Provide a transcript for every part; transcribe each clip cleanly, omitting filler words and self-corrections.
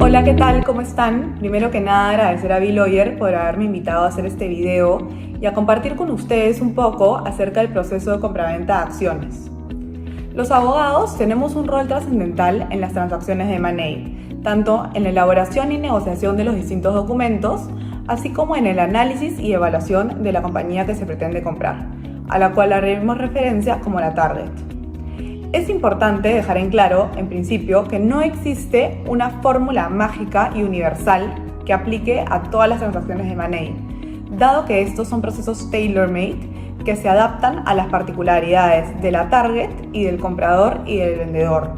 Hola, ¿qué tal? ¿Cómo están? Primero que nada, agradecer a B-Lawyer por haberme invitado a hacer este video y a compartir con ustedes un poco acerca del proceso de compraventa de acciones. Los abogados tenemos un rol trascendental en las transacciones de M&A, tanto en la elaboración y negociación de los distintos documentos, así como en el análisis y evaluación de la compañía que se pretende comprar, a la cual haremos referencia como la target. Es importante dejar en claro, en principio, que no existe una fórmula mágica y universal que aplique a todas las transacciones de M&A, dado que estos son procesos tailor-made que se adaptan a las particularidades de la target y del comprador y del vendedor.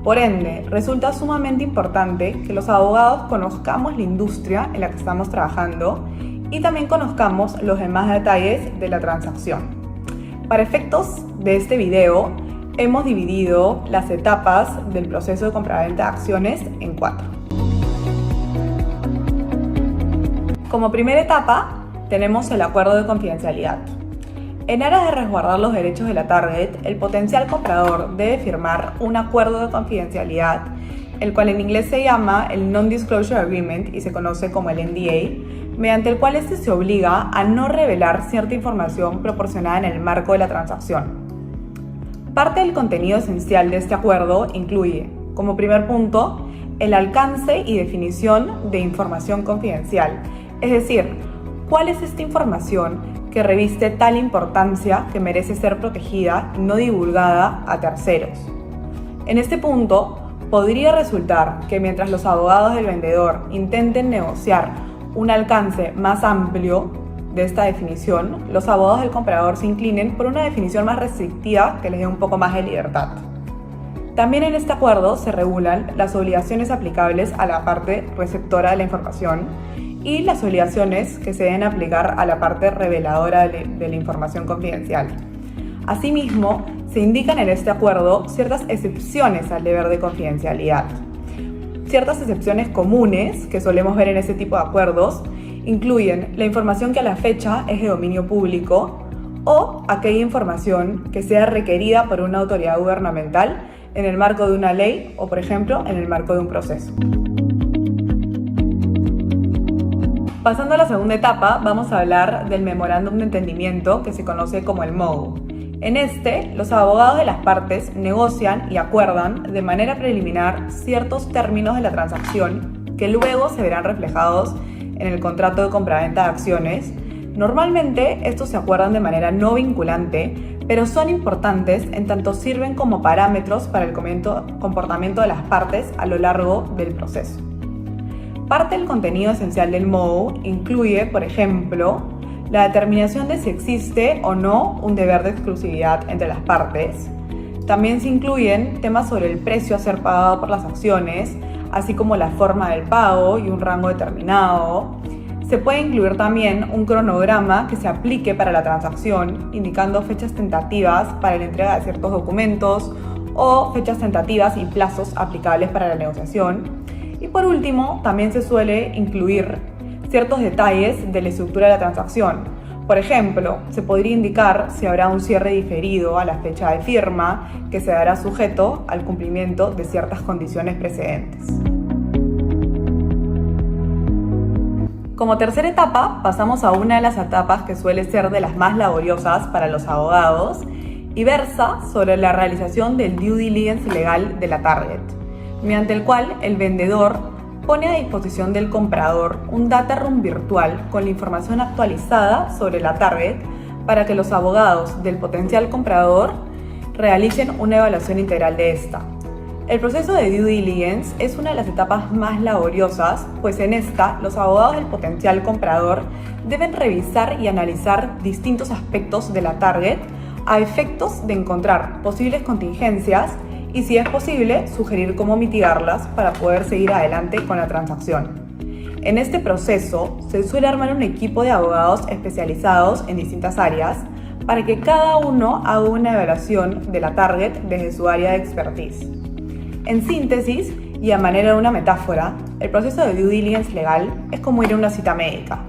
Por ende, resulta sumamente importante que los abogados conozcamos la industria en la que estamos trabajando y también conozcamos los demás detalles de la transacción. Para efectos de este video, hemos dividido las etapas del proceso de compraventa de acciones en 4. Como primera etapa, tenemos el acuerdo de confidencialidad. En aras de resguardar los derechos de la target, el potencial comprador debe firmar un acuerdo de confidencialidad, el cual en inglés se llama el Non-Disclosure Agreement y se conoce como el NDA, mediante el cual se obliga a no revelar cierta información proporcionada en el marco de la transacción. Parte del contenido esencial de este acuerdo incluye, como primer punto, el alcance y definición de información confidencial, es decir, cuál es esta información que reviste tal importancia que merece ser protegida y no divulgada a terceros. En este punto, podría resultar que mientras los abogados del vendedor intenten negociar un alcance más amplio de esta definición, los abogados del comprador se inclinen por una definición más restrictiva que les dé un poco más de libertad. También en este acuerdo se regulan las obligaciones aplicables a la parte receptora de la información y las obligaciones que se deben aplicar a la parte reveladora de la información confidencial. Asimismo, se indican en este acuerdo ciertas excepciones al deber de confidencialidad. Ciertas excepciones comunes que solemos ver en este tipo de acuerdos incluyen la información que a la fecha es de dominio público o aquella información que sea requerida por una autoridad gubernamental en el marco de una ley o, por ejemplo, en el marco de un proceso. Pasando a la segunda etapa, vamos a hablar del memorándum de entendimiento que se conoce como el MOU. En este, los abogados de las partes negocian y acuerdan de manera preliminar ciertos términos de la transacción que luego se verán reflejados en el contrato de compraventa de acciones. Normalmente estos se acuerdan de manera no vinculante, pero son importantes en tanto sirven como parámetros para el comportamiento de las partes a lo largo del proceso. Parte del contenido esencial del MOU incluye, por ejemplo, la determinación de si existe o no un deber de exclusividad entre las partes. También se incluyen temas sobre el precio a ser pagado por las acciones, así como la forma del pago y un rango determinado. Se puede incluir también un cronograma que se aplique para la transacción, indicando fechas tentativas para la entrega de ciertos documentos o fechas tentativas y plazos aplicables para la negociación. Y por último, también se suele incluir ciertos detalles de la estructura de la transacción. Por ejemplo, se podría indicar si habrá un cierre diferido a la fecha de firma que se dará sujeto al cumplimiento de ciertas condiciones precedentes. Como tercera etapa, pasamos a una de las etapas que suele ser de las más laboriosas para los abogados y versa sobre la realización del due diligence legal de la target, mediante el cual el vendedor pone a disposición del comprador un data room virtual con la información actualizada sobre la target para que los abogados del potencial comprador realicen una evaluación integral de esta. El proceso de due diligence es una de las etapas más laboriosas, pues en esta los abogados del potencial comprador deben revisar y analizar distintos aspectos de la target a efectos de encontrar posibles contingencias y, si es posible, sugerir cómo mitigarlas para poder seguir adelante con la transacción. En este proceso se suele armar un equipo de abogados especializados en distintas áreas para que cada uno haga una evaluación de la target desde su área de expertise. En síntesis, y a manera de una metáfora, el proceso de due diligence legal es como ir a una cita médica.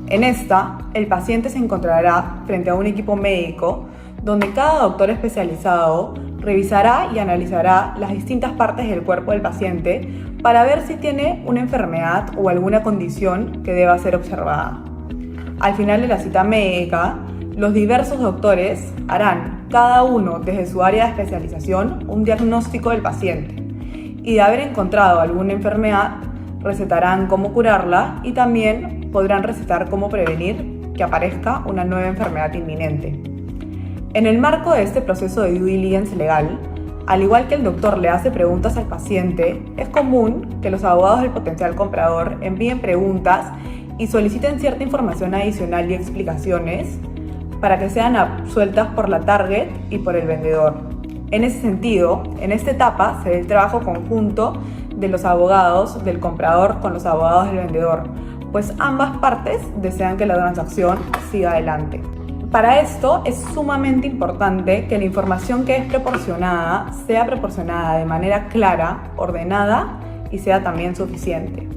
En esta, el paciente se encontrará frente a un equipo médico donde cada doctor especializado revisará y analizará las distintas partes del cuerpo del paciente para ver si tiene una enfermedad o alguna condición que deba ser observada. Al final de la cita médica, los diversos doctores harán, cada uno desde su área de especialización, un diagnóstico del paciente y de haber encontrado alguna enfermedad, recetarán cómo curarla y también podrán recetar cómo prevenir que aparezca una nueva enfermedad inminente. En el marco de este proceso de due diligence legal, al igual que el doctor le hace preguntas al paciente, es común que los abogados del potencial comprador envíen preguntas y soliciten cierta información adicional y explicaciones para que sean absueltas por la target y por el vendedor. En ese sentido, en esta etapa se ve el trabajo conjunto de los abogados del comprador con los abogados del vendedor, pues ambas partes desean que la transacción siga adelante. Para esto es sumamente importante que la información que es proporcionada sea proporcionada de manera clara, ordenada y sea también suficiente.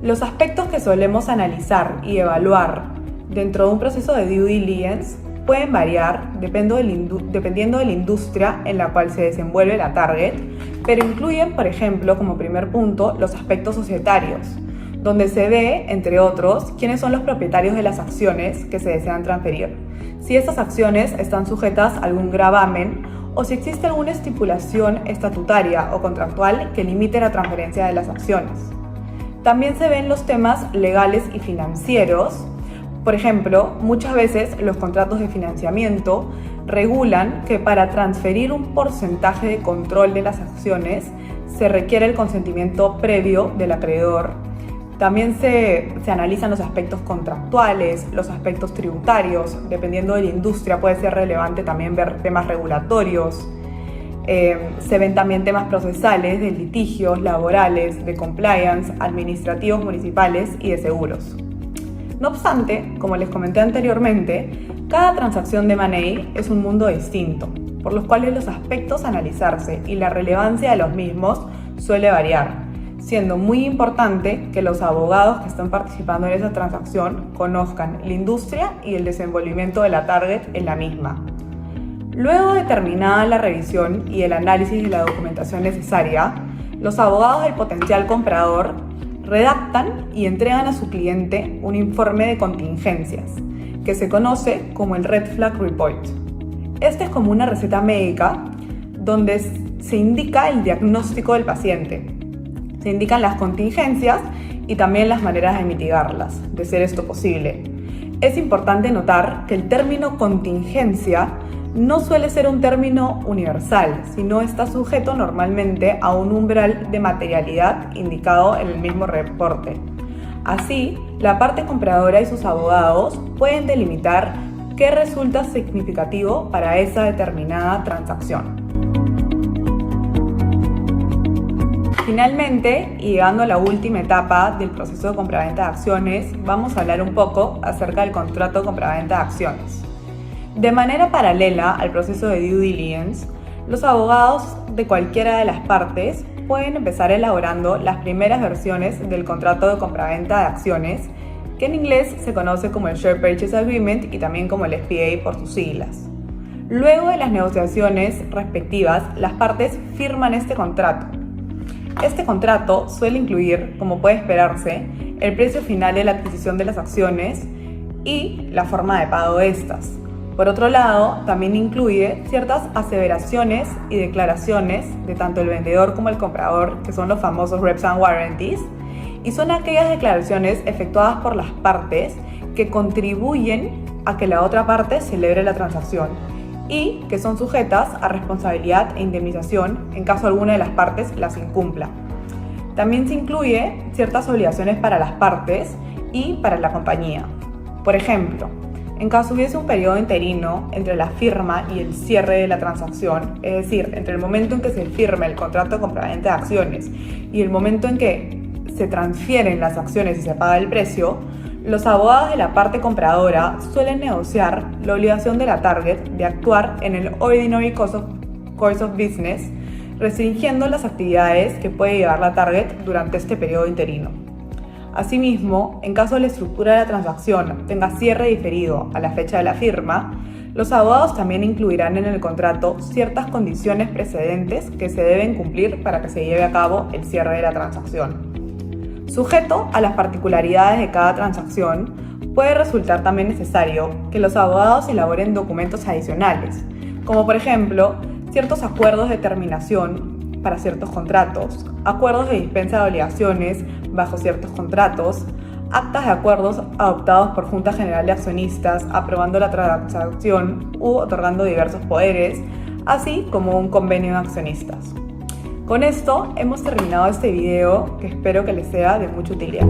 Los aspectos que solemos analizar y evaluar dentro de un proceso de due diligence pueden variar dependiendo de la industria en la cual se desenvuelve la target, pero incluyen, por ejemplo, como primer punto, los aspectos societarios, donde se ve, entre otros, quiénes son los propietarios de las acciones que se desean transferir, si estas acciones están sujetas a algún gravamen o si existe alguna estipulación estatutaria o contractual que limite la transferencia de las acciones. También se ven los temas legales y financieros. Por ejemplo, muchas veces los contratos de financiamiento regulan que para transferir un porcentaje de control de las acciones se requiere el consentimiento previo del acreedor. También se analizan los aspectos contractuales, los aspectos tributarios. Dependiendo de la industria puede ser relevante también ver temas regulatorios. Se ven también temas procesales, de litigios, laborales, de compliance, administrativos municipales y de seguros. No obstante, como les comenté anteriormente, cada transacción de M&A es un mundo distinto, por los cuales los aspectos a analizarse y la relevancia de los mismos suele variar, siendo muy importante que los abogados que están participando en esa transacción conozcan la industria y el desenvolvimiento de la target en la misma. Luego de terminada la revisión y el análisis de la documentación necesaria, los abogados del potencial comprador redactan y entregan a su cliente un informe de contingencias, que se conoce como el Red Flag Report. Este es como una receta médica donde se indica el diagnóstico del paciente. Se indican las contingencias y también las maneras de mitigarlas, de ser esto posible. Es importante notar que el término contingencia no suele ser un término universal, sino está sujeto normalmente a un umbral de materialidad indicado en el mismo reporte. Así, la parte compradora y sus abogados pueden delimitar qué resulta significativo para esa determinada transacción. Finalmente, y llegando a la última etapa del proceso de compraventa de acciones, vamos a hablar un poco acerca del contrato de compraventa de acciones. De manera paralela al proceso de due diligence, los abogados de cualquiera de las partes pueden empezar elaborando las primeras versiones del contrato de compraventa de acciones, que en inglés se conoce como el Share Purchase Agreement y también como el SPA por sus siglas. Luego de las negociaciones respectivas, las partes firman este contrato. Este contrato suele incluir, como puede esperarse, el precio final de la adquisición de las acciones y la forma de pago de estas. Por otro lado, también incluye ciertas aseveraciones y declaraciones de tanto el vendedor como el comprador, que son los famosos Reps and Warranties, y son aquellas declaraciones efectuadas por las partes que contribuyen a que la otra parte celebre la transacción y que son sujetas a responsabilidad e indemnización en caso alguna de las partes las incumpla. También se incluye ciertas obligaciones para las partes y para la compañía. Por ejemplo, en caso hubiese un periodo interino entre la firma y el cierre de la transacción, es decir, entre el momento en que se firme el contrato de compraventa de acciones y el momento en que se transfieren las acciones y se paga el precio, los abogados de la parte compradora suelen negociar la obligación de la target de actuar en el ordinary course of business, restringiendo las actividades que puede llevar la target durante este periodo interino. Asimismo, en caso de la estructura de la transacción tenga cierre diferido a la fecha de la firma, Los abogados también incluirán en el contrato ciertas condiciones precedentes que se deben cumplir para que se lleve a cabo el cierre de la transacción. Sujeto a las particularidades de cada transacción, puede resultar también necesario que los abogados elaboren documentos adicionales, como por ejemplo, ciertos acuerdos de terminación para ciertos contratos, acuerdos de dispensa de obligaciones bajo ciertos contratos, actas de acuerdos adoptados por Junta General de Accionistas aprobando la transacción u otorgando diversos poderes, así como un convenio de accionistas. Con esto hemos terminado este video que espero que les sea de mucha utilidad.